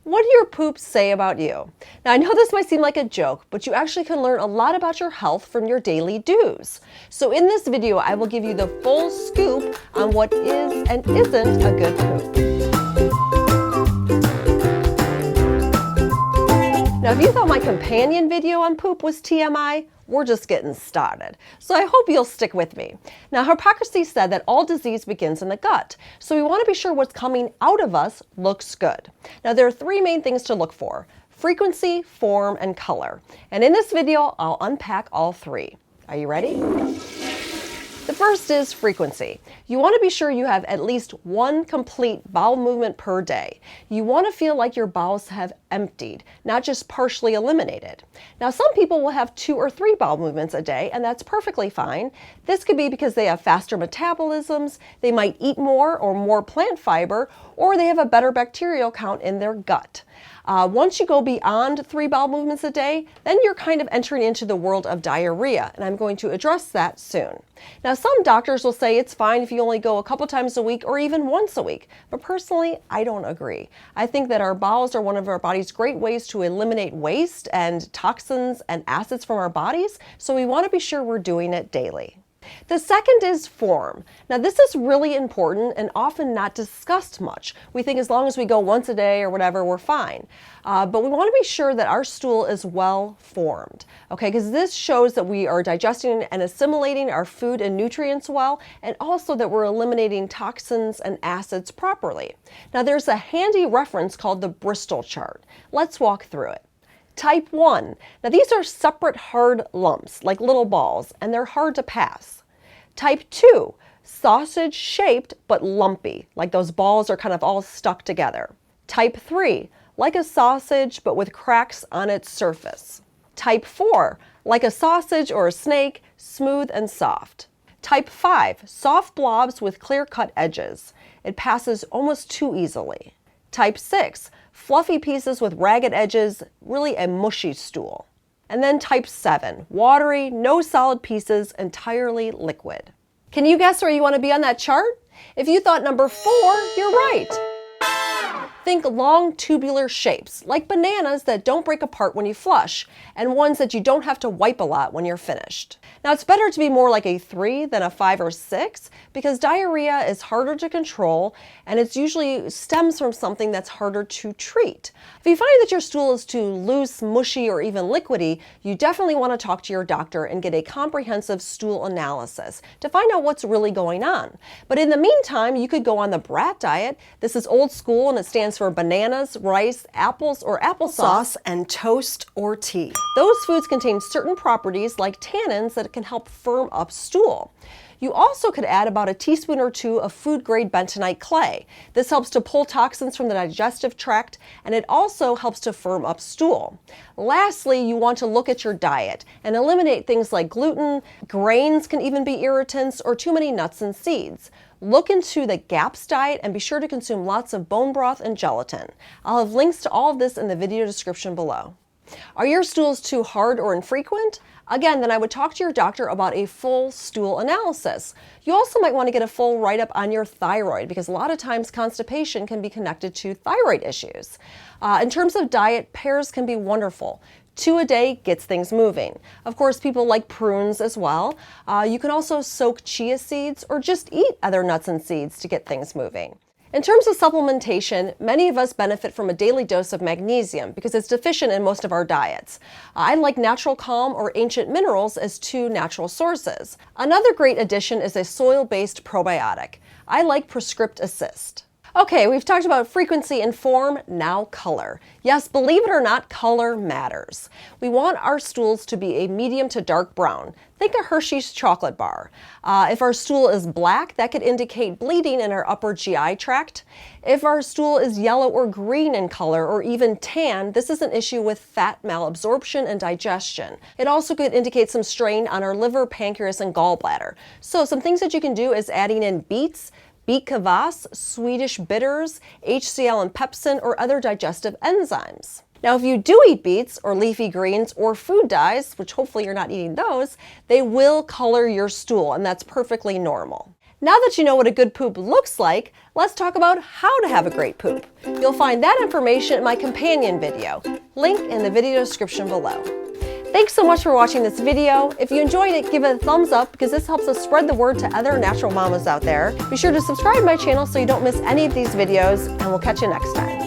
What do your poops say about you? Now, I know this might seem like a joke, but you actually can learn a lot about your health from your daily do's. So in this video, I will give you the full scoop on what is and isn't a good poop. Now, if you thought my companion video on poop was TMI, we're just getting started. So I hope you'll stick with me. Now, Hippocrates said that all disease begins in the gut. So we want to be sure what's coming out of us looks good. Now, there are three main things to look for: frequency, form, and color. And in this video, I'll unpack all three. Are you ready? The first is frequency. You want to be sure you have at least one complete bowel movement per day. You want to feel like your bowels have emptied, not just partially eliminated. Now, some people will have 2 or 3 bowel movements a day, and that's perfectly fine. This could be because they have faster metabolisms, they might eat more or more plant fiber, or they have a better bacterial count in their gut. Once you go beyond 3 bowel movements a day, then you're kind of entering into the world of diarrhea, and I'm going to address that soon. Now, some doctors will say it's fine if you only go a couple times a week or even once a week, but personally, I don't agree. I think that our bowels are one of our body's great ways to eliminate waste and toxins and acids from our bodies, so we want to be sure we're doing it daily. The second is form. Now, this is really important and often not discussed much. We think as long as we go once a day or whatever, we're fine. But we want to be sure that our stool is well formed, okay? Because this shows that we are digesting and assimilating our food and nutrients well, and also that we're eliminating toxins and acids properly. Now, there's a handy reference called the Bristol chart. Let's walk through it. Type 1. Now, these are separate hard lumps, like little balls, and they're hard to pass. Type 2. Sausage-shaped but lumpy, like those balls are kind of all stuck together. Type 3. Like a sausage but with cracks on its surface. Type 4. Like a sausage or a snake, smooth and soft. Type 5. Soft blobs with clear-cut edges. It passes almost too easily. Type 6. Fluffy pieces with ragged edges, really a mushy stool. And then type 7, watery, no solid pieces, entirely liquid. Can you guess where you want to be on that chart? If you thought number 4, you're right. Think long tubular shapes, like bananas that don't break apart when you flush, and ones that you don't have to wipe a lot when you're finished. Now, it's better to be more like a 3 than a 5 or 6, because diarrhea is harder to control, and it usually stems from something that's harder to treat. If you find that your stool is too loose, mushy, or even liquidy, you definitely want to talk to your doctor and get a comprehensive stool analysis to find out what's really going on. But in the meantime, you could go on the BRAT diet. This is old school, and it stands for bananas, rice, apples or applesauce, and toast or tea. Those foods contain certain properties like tannins that can help firm up stool. You also could add about a teaspoon or 2 of food-grade bentonite clay. This helps to pull toxins from the digestive tract, and it also helps to firm up stool. Lastly, you want to look at your diet and eliminate things like gluten, grains can even be irritants, or too many nuts and seeds. Look into the GAPS diet and be sure to consume lots of bone broth and gelatin. I'll have links to all of this in the video description below. Are your stools too hard or infrequent? Again, then I would talk to your doctor about a full stool analysis. You also might want to get a full write-up on your thyroid, because a lot of times constipation can be connected to thyroid issues. In terms of diet, pears can be wonderful. 2 a day gets things moving. Of course, people like prunes as well. You can also soak chia seeds or just eat other nuts and seeds to get things moving. In terms of supplementation, many of us benefit from a daily dose of magnesium because it's deficient in most of our diets. I like Natural Calm or Ancient Minerals as 2 natural sources. Another great addition is a soil-based probiotic. I like Prescript Assist. Okay, we've talked about frequency and form, now color. Yes, believe it or not, color matters. We want our stools to be a medium to dark brown. Think a Hershey's chocolate bar. If our stool is black, that could indicate bleeding in our upper GI tract. If our stool is yellow or green in color, or even tan, this is an issue with fat malabsorption and digestion. It also could indicate some strain on our liver, pancreas, and gallbladder. So some things that you can do is adding in beet kvass, Swedish bitters, HCl and pepsin, or other digestive enzymes. Now, if you do eat beets or leafy greens or food dyes, which hopefully you're not eating those, they will color your stool, and that's perfectly normal. Now that you know what a good poop looks like, let's talk about how to have a great poop. You'll find that information in my companion video, link in the video description below. Thanks so much for watching this video. If you enjoyed it, give it a thumbs up because this helps us spread the word to other natural mamas out there. Be sure to subscribe to my channel so you don't miss any of these videos, and we'll catch you next time.